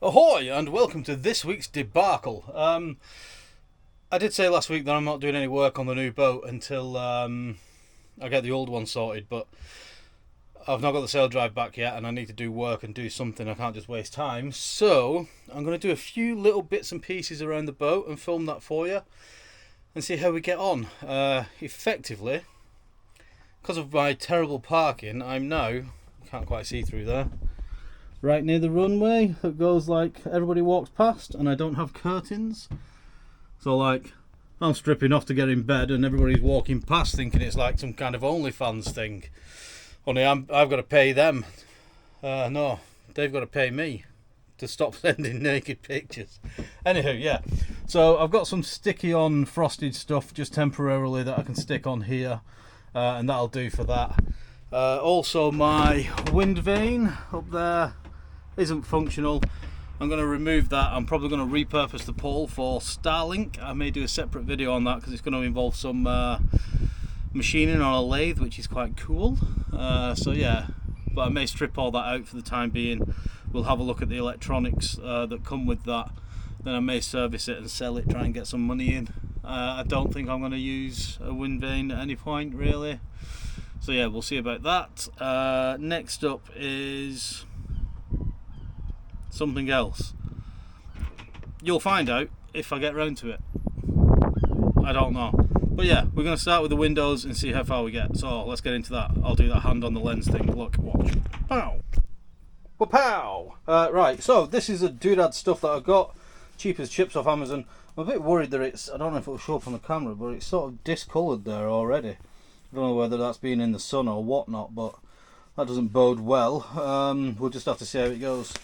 Ahoy and welcome to this week's debacle. I did say last week that I'm not doing any work on the new boat until I get the old one sorted, but I've not got the sail drive back yet and I need to do work and do something. I can't just waste time. So I'm going to do a few little bits and pieces around the boat and film that for you and see how we get on. Effectively, because of my terrible parking, I'm now, can't quite see through there, right near the runway that goes like everybody walks past, and I don't have curtains, so like I'm stripping off to get in bed and everybody's walking past thinking it's like some kind of OnlyFans thing, only I've got to pay them. No, they've got to pay me to stop sending naked pictures. Anywho, yeah, so I've got some sticky on frosted stuff just temporarily that I can stick on here, and that'll do for that. Also my wind vane up there isn't functional. I'm going to remove that. I'm probably going to repurpose the pole for Starlink. I may do a separate video on that because it's going to involve some machining on a lathe, which is quite cool. So yeah, but I may strip all that out for the time being. We'll have a look at the electronics that come with that. Then I may service it and sell it, try and get some money in. I don't think I'm going to use a wind vane at any point really. So yeah, we'll see about that. Next up is something else. You'll find out if I get round to it. I don't know. But yeah, we're going to start with the windows and see how far we get. So let's get into that. I'll do that hand on the lens thing. Look, watch. Pow! Pow! Right, so this is a doodad stuff that I got. Cheap as chips off Amazon. I'm a bit worried that it's, I don't know if it'll show up on the camera, but it's sort of discoloured there already. I don't know whether that's been in the sun or whatnot, but that doesn't bode well. We'll just have to see how it goes.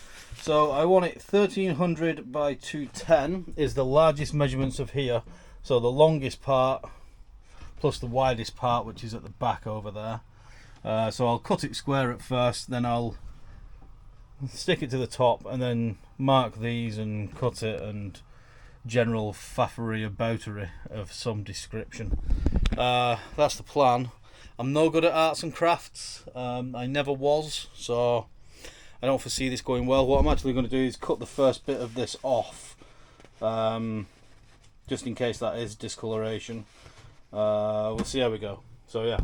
So I want it 1300 by 210 is the largest measurements of here. So the longest part plus the widest part, which is at the back over there. So I'll cut it square at first, then I'll stick it to the top and then mark these and cut it and general faffery aboutery of some description. That's the plan. I'm no good at arts and crafts. I never was, so I don't foresee this going well. What I'm actually going to do is cut the first bit of this off, just in case that is discoloration. We'll see how we go. So yeah,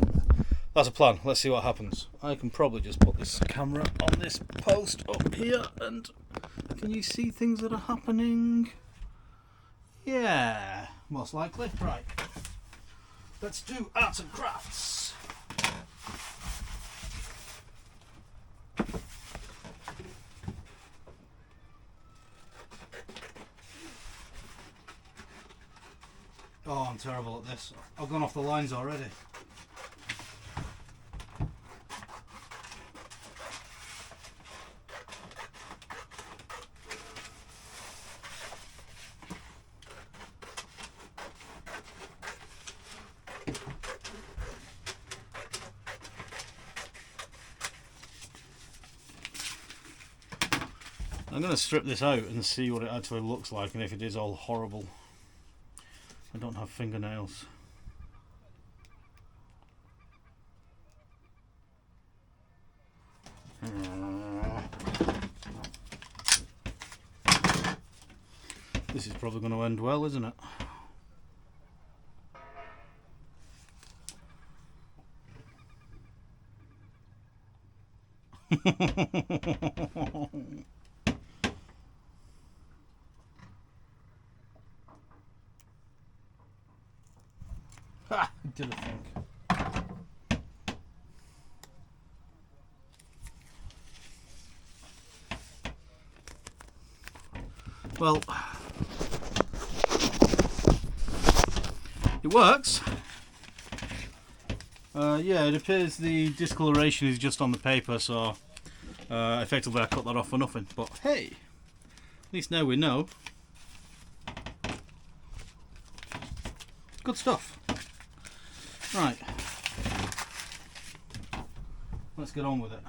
that's a plan. Let's see what happens. I can probably just put this camera on this post up here, and can you see things that are happening? Yeah, most likely. Right, let's do arts and crafts. Oh, I'm terrible at this. I've gone off the lines already. I'm going to strip this out and see what it actually looks like and if it is all horrible. I don't have fingernails. This is probably going to end well, isn't it? Ha! Did I think? Well, it works. Yeah, it appears the discoloration is just on the paper, so effectively I cut that off for nothing. But hey, at least now we know. Good stuff. Right, let's get on with it.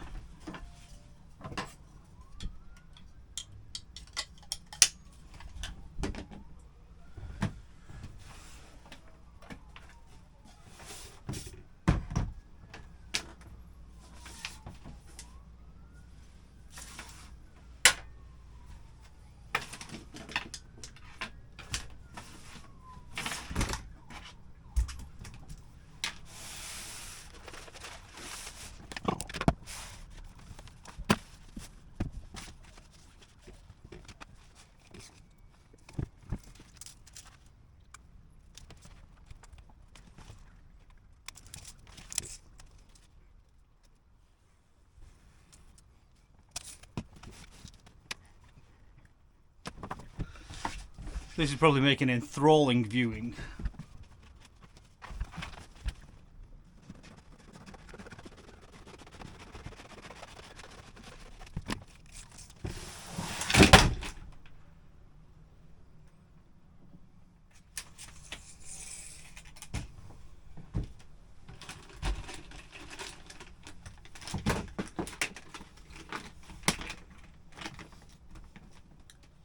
This is probably making enthralling viewing.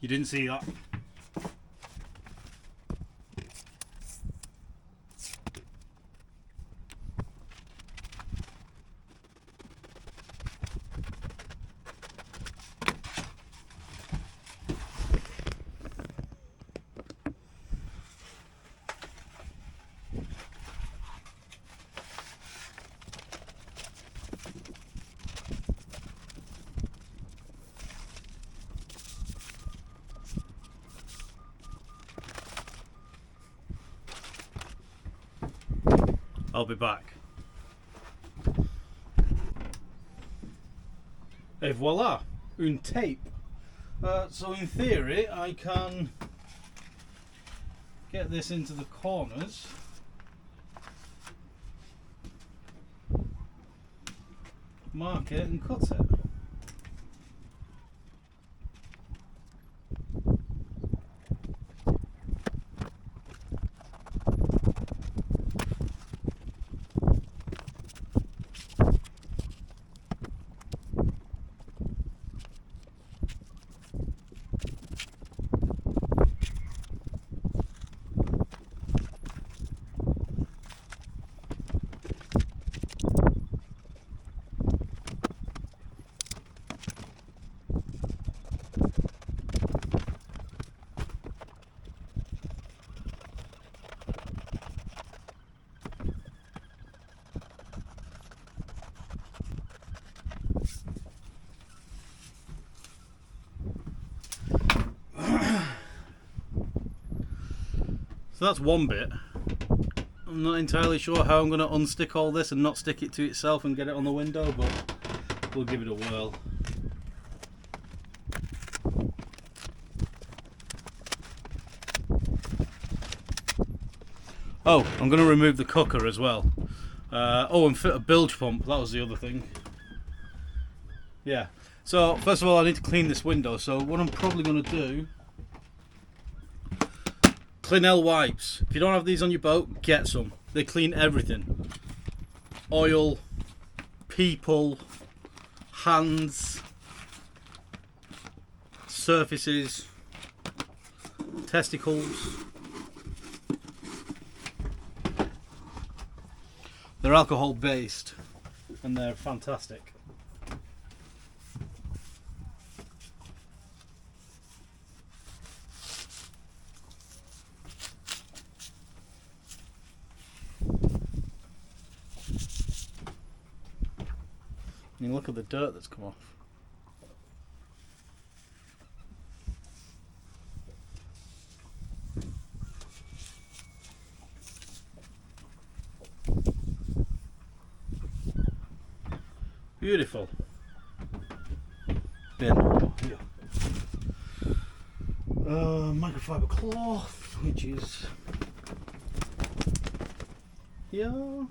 You didn't see that. I'll be back. Et voila, une tape. So in theory, I can get this into the corners. Mark it and cut it. So that's one bit. I'm not entirely sure how I'm going to unstick all this and not stick it to itself and get it on the window, but we'll give it a whirl. Oh, I'm going to remove the cooker as well. Oh, and fit a bilge pump. That was the other thing. Yeah. So first of all, I need to clean this window. So what I'm probably going to do, Clinell wipes. If you don't have these on your boat, get some. They clean everything. Oil, people, hands, surfaces, testicles. They're alcohol based and they're fantastic. I mean, look at the dirt that's come off. Beautiful. Bin. Here. Microfiber cloth, which is here.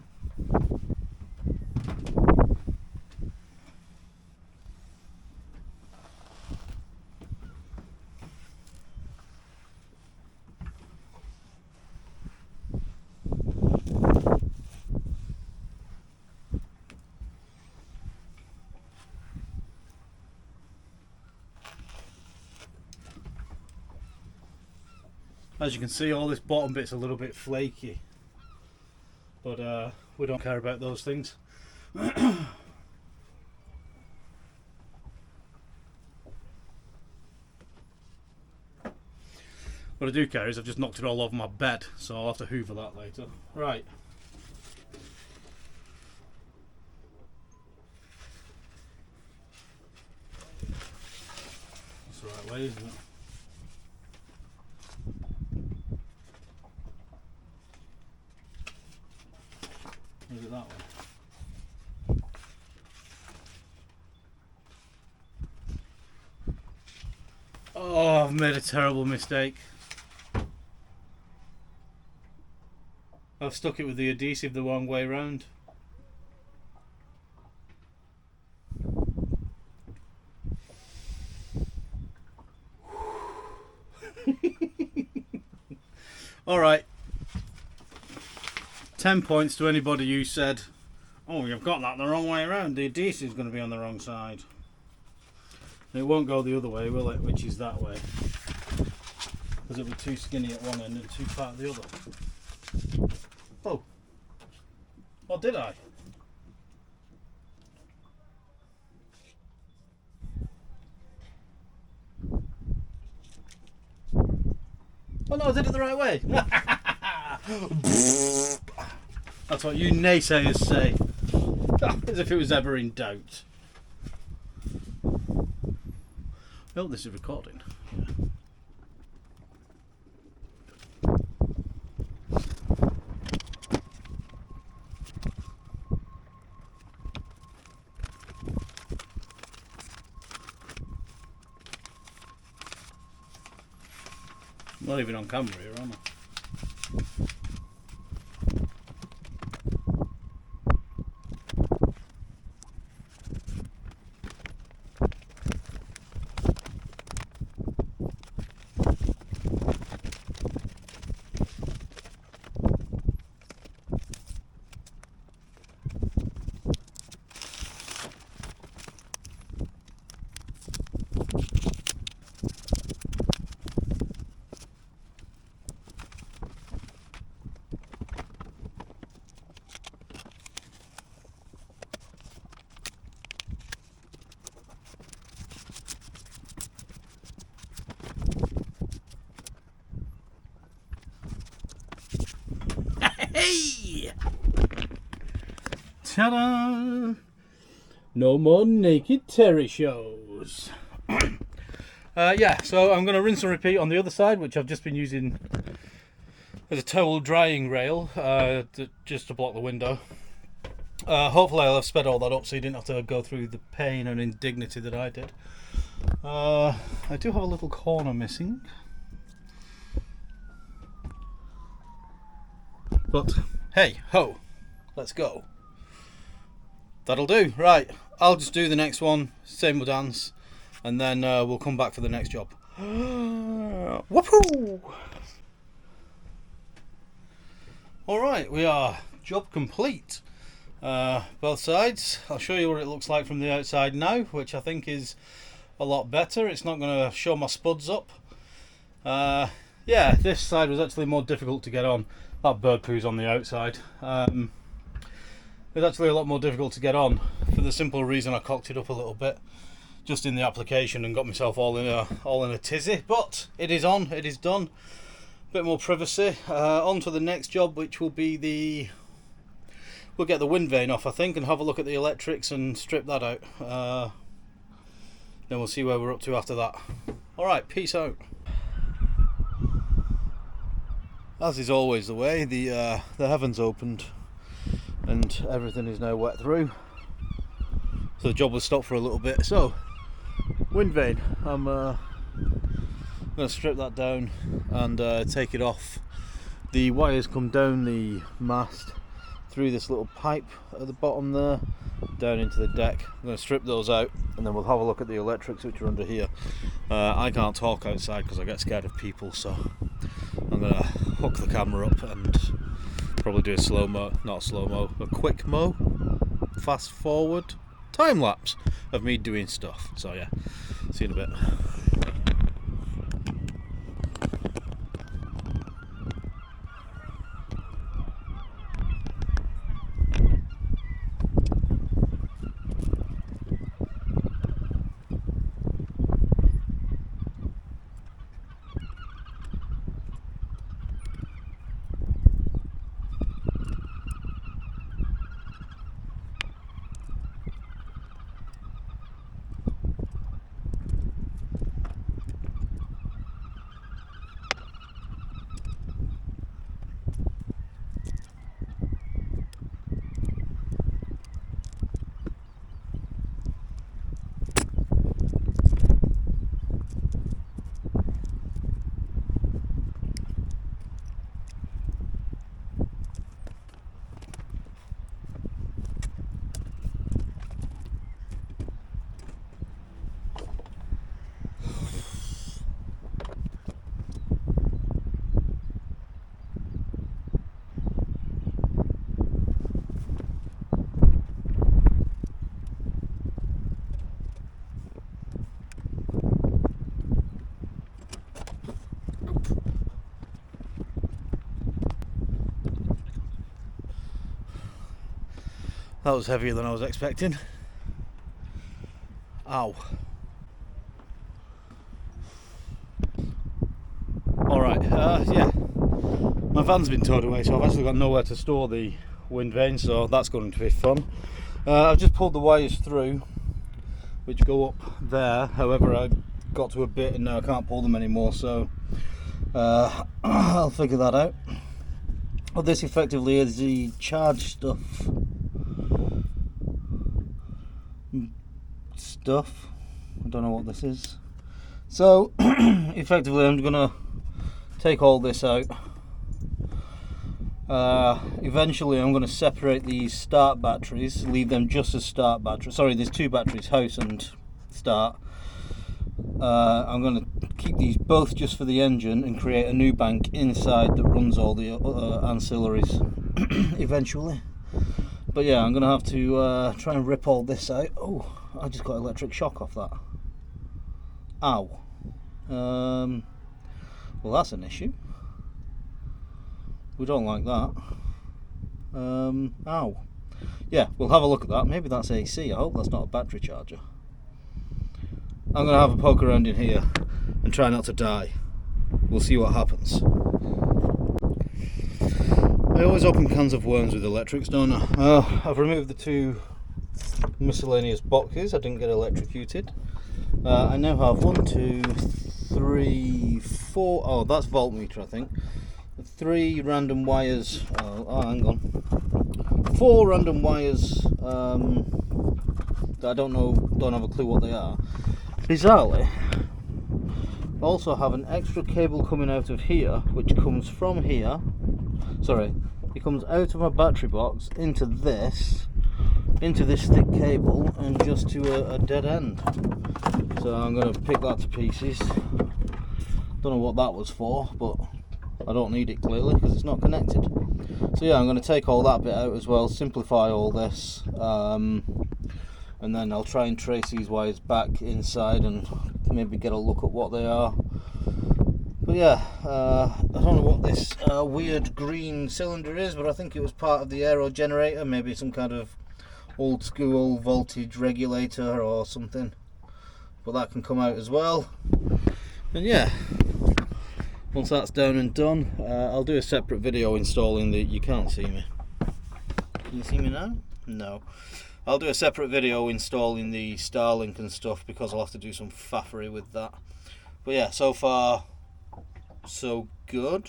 As you can see, all this bottom bit's a little bit flaky, but we don't care about those things. What I do care is I've just knocked it all over my bed, so I'll have to hoover that later. Right. That's the right way, isn't it? Is it that way? Oh, I've made a terrible mistake. I've stuck it with the adhesive the wrong way round. Alright. 10 points to anybody who said, oh, you've got that the wrong way around. The adhesive's going to be on the wrong side. It won't go the other way, will it? Which is that way. Because it'll be too skinny at one end and too fat at the other. Oh. Or did I? Oh no, I did it the right way. That's what you naysayers say. As if it was ever in doubt. Oh, this is recording. I'm not even on camera here, am I? Hey! Ta-da! No more naked Terry shows. Yeah, so I'm going to rinse and repeat on the other side, which I've just been using as a towel drying rail, just to block the window. Hopefully I'll have sped all that up so you didn't have to go through the pain and indignity that I did. I do have a little corner missing. But hey ho, let's go. That'll do. Right, I'll just do the next one, same with dance, and then we'll come back for the next job. Whoopoo! Alright, we are job complete. Both sides. I'll show you what it looks like from the outside now, which I think is a lot better. It's not going to show my spuds up. Yeah, this side was actually more difficult to get on. That bird poo's on the outside. It's actually a lot more difficult to get on for the simple reason I cocked it up a little bit just in the application and got myself all in a tizzy. But it is on, it is done. Bit more privacy. On to the next job, which will be we'll get the wind vane off, I think, and have a look at the electrics and strip that out. Then we'll see where we're up to after that. Alright, peace out. As is always the way, the heavens opened and everything is now wet through. So the job was stopped for a little bit. So, wind vane. I'm going to strip that down and take it off. The wires come down the mast through this little pipe at the bottom there, down into the deck. I'm going to strip those out and then we'll have a look at the electrics which are under here. I can't talk outside because I get scared of people, so I'm going to hook the camera up and probably do a a quick mo, fast forward, time lapse of me doing stuff. So yeah, see you in a bit. That was heavier than I was expecting. Ow. Alright, yeah. My van's been towed away, so I've actually got nowhere to store the wind vane, so that's going to be fun. I've just pulled the wires through, which go up there. However, I got to a bit and now I can't pull them anymore, so I'll figure that out. Well, this effectively is the charge stuff. I don't know what this is. So effectively I'm going to take all this out. Eventually I'm going to separate these start batteries, leave them just as start batteries. Sorry, there's two batteries, house and start. I'm going to keep these both just for the engine and create a new bank inside that runs all the ancillaries eventually. But yeah, I'm going to have to try and rip all this out. Oh, I just got electric shock off that. Ow. Well, that's an issue. We don't like that. Ow. Yeah, we'll have a look at that. Maybe that's AC. I hope that's not a battery charger. I'm going to have a poke around in here and try not to die. We'll see what happens. I always open cans of worms with electrics, don't I? I've removed the two miscellaneous boxes. I didn't get electrocuted. I now have 1, 2, 3, 4. Oh, that's voltmeter, I think. 3 random wires. Oh, hang on. 4 random wires that I don't have a clue what they are. Bizarrely, I also have an extra cable coming out of here, which comes from here. Sorry, it comes out of my battery box into this thick cable and just to a dead end. So I'm going to pick that to pieces. Don't know what that was for, but I don't need it clearly because it's not connected. So yeah, I'm going to take all that bit out as well, simplify all this, and then I'll try and trace these wires back inside and maybe get a look at what they are. But yeah, I don't know what this weird green cylinder is, but I think it was part of the aero generator, maybe some kind of old school voltage regulator or something. But that can come out as well. And yeah, once that's down and done, I'll do a separate video installing the... You can't see me. Can you see me now? No. I'll do a separate video installing the Starlink and stuff because I'll have to do some faffery with that. But yeah, so far so good.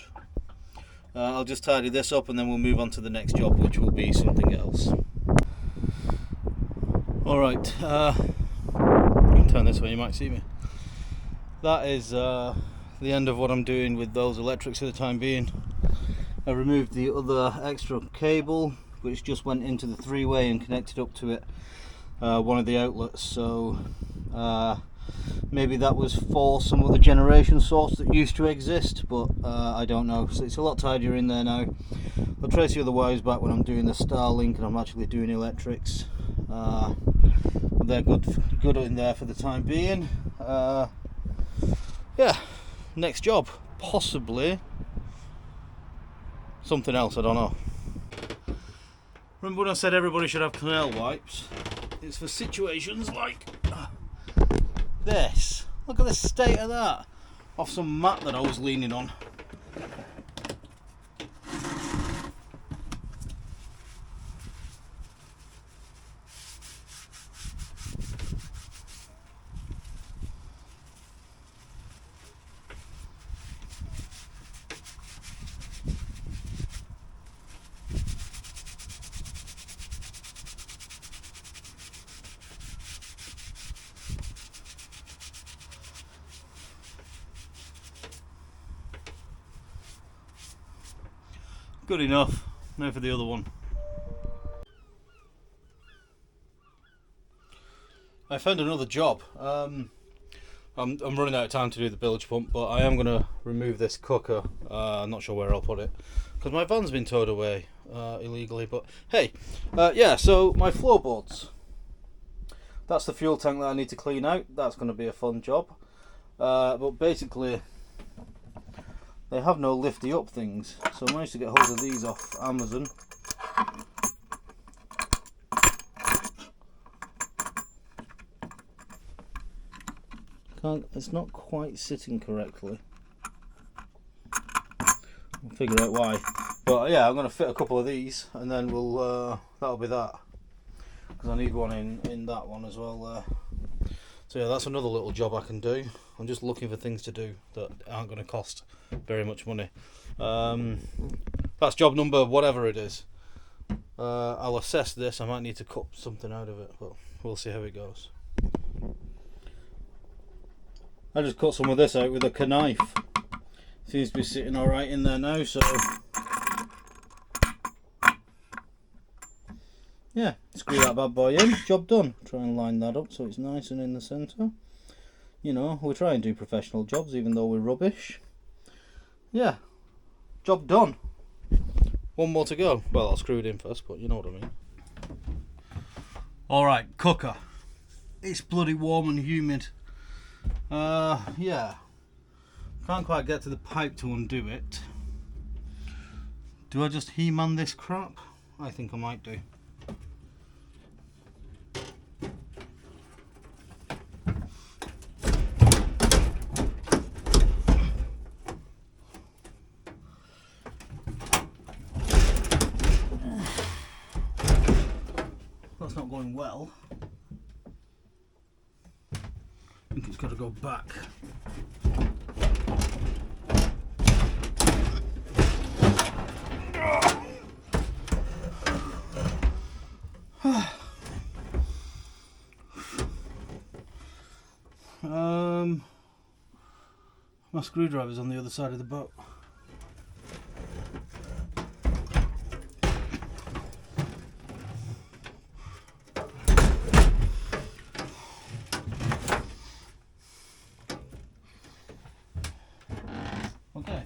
I'll just tidy this up and then we'll move on to the next job, which will be something else. Alright, you can turn this way, you might see me. That is the end of what I'm doing with those electrics for the time being. I removed the other extra cable which just went into the three-way and connected up to it, one of the outlets, so maybe that was for some other generation source that used to exist, but I don't know. So it's a lot tidier in there now. I'll trace the other wires back when I'm doing the Starlink and I'm actually doing electrics. They're good in there for the time being. Yeah, next job, possibly something else, I don't know. Remember when I said everybody should have canal wipes? It's for situations like this. Look at the state of that. Off some mat that I was leaning on. Good enough. Now for the other one. I found another job. I'm running out of time to do the bilge pump, but I am going to remove this cooker. I'm not sure where I'll put it because my van's been towed away illegally. But hey, yeah. So my floorboards. That's the fuel tank that I need to clean out. That's going to be a fun job. But basically, they have no lifty up things, so I managed to get hold of these off Amazon. It's not quite sitting correctly. We'll figure out why. But yeah, I'm going to fit a couple of these, and then we'll that'll be that. Because I need one in that one as well. So yeah, that's another little job I can do. I'm just looking for things to do that aren't going to cost very much money. That's job number whatever it is. I'll assess this. I might need to cut something out of it, but we'll see how it goes. I just cut some of this out with a knife. Seems to be sitting alright in there now, so yeah, screw that bad boy in, job done. Try and line that up so it's nice and in the centre. You know, we try and do professional jobs even though we're rubbish. Yeah, job done. One more to go. Well, I'll screw it in first, but you know what I mean. Alright, cooker. It's bloody warm and humid. Yeah. Can't quite get to the pipe to undo it. Do I just He-Man this crap? I think I might do. That's not going well. I think it's got to go back. My screwdriver's on the other side of the boat. Okay.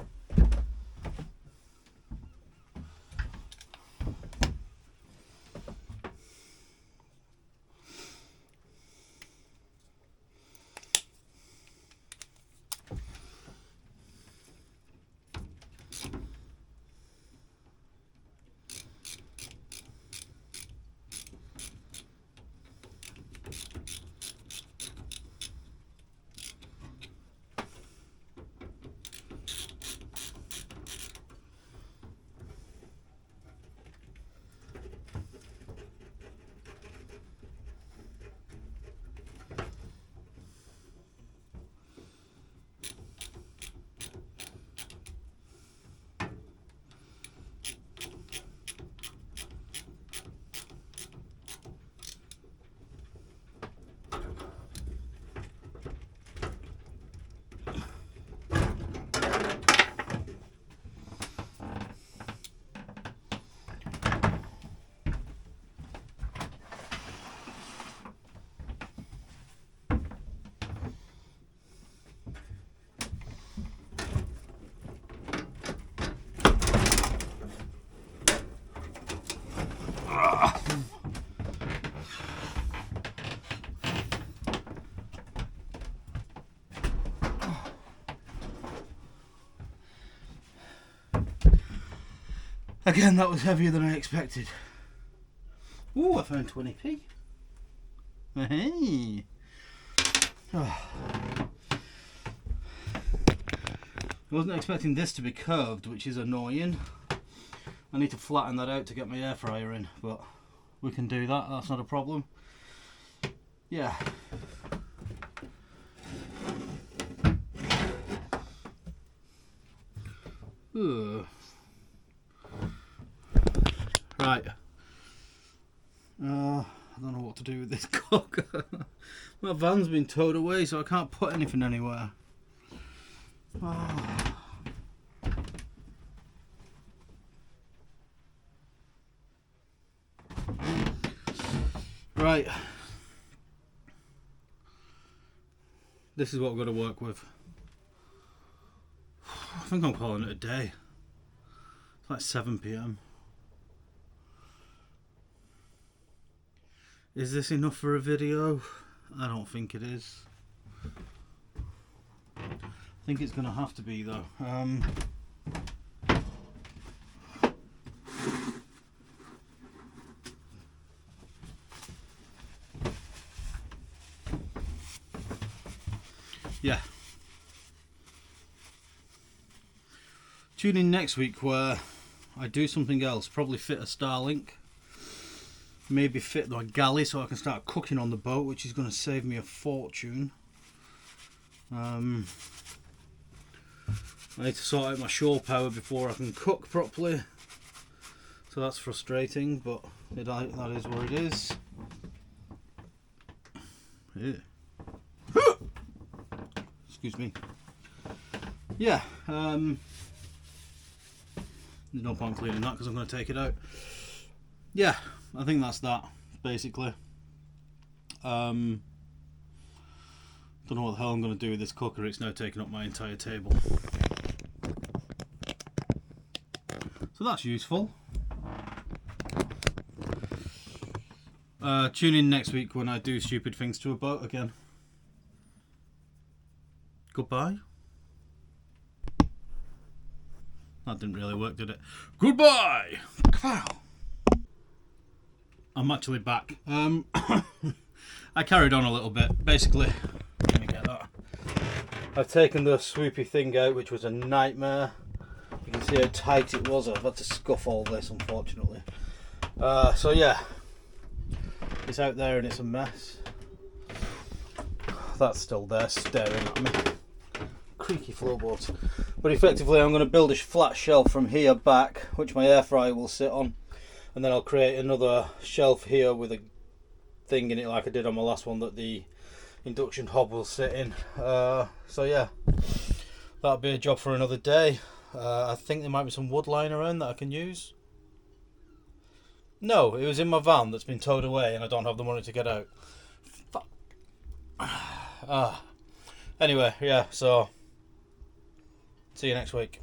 Again, that was heavier than I expected. Ooh, I found 20p. Hey. Oh. I wasn't expecting this to be curved, which is annoying. I need to flatten that out to get my air fryer in, but we can do that, that's not a problem. Yeah. Ugh. Right. I don't know what to do with this cooker. My van's been towed away, so I can't put anything anywhere. Oh. Right. This is what we're going to work with. I think I'm calling it a day. It's like 7 PM. Is this enough for a video? I don't think it is. I think it's going to have to be though. yeah. Tune in next week where I do something else. Probably fit a Starlink. Maybe fit my galley so I can start cooking on the boat, which is going to save me a fortune. I need to sort out my shore power before I can cook properly. So that's frustrating, but that is what it is. Yeah. Excuse me. Yeah. There's no point cleaning that because I'm going to take it out. Yeah, I think that's that, basically. Don't know what the hell I'm going to do with this cooker. It's now taking up my entire table. So that's useful. Tune in next week when I do stupid things to a boat again. Goodbye. That didn't really work, did it? Goodbye! Wow. I'm actually back. I carried on a little bit. Basically, let me get that. I've taken the swoopy thing out, which was a nightmare. You can see how tight it was. I've had to scuff all this, unfortunately. So yeah, it's out there and it's a mess. That's still there, staring at me. Creaky floorboards. But effectively, I'm going to build a flat shelf from here back, which my air fryer will sit on, and then I'll create another shelf here with a thing in it like I did on my last one that the induction hob will sit in. So yeah, that'll be a job for another day. I think there might be some wood lying around that I can use. No, it was in my van that's been towed away and I don't have the money to get out. Fuck. Anyway, yeah, so see you next week.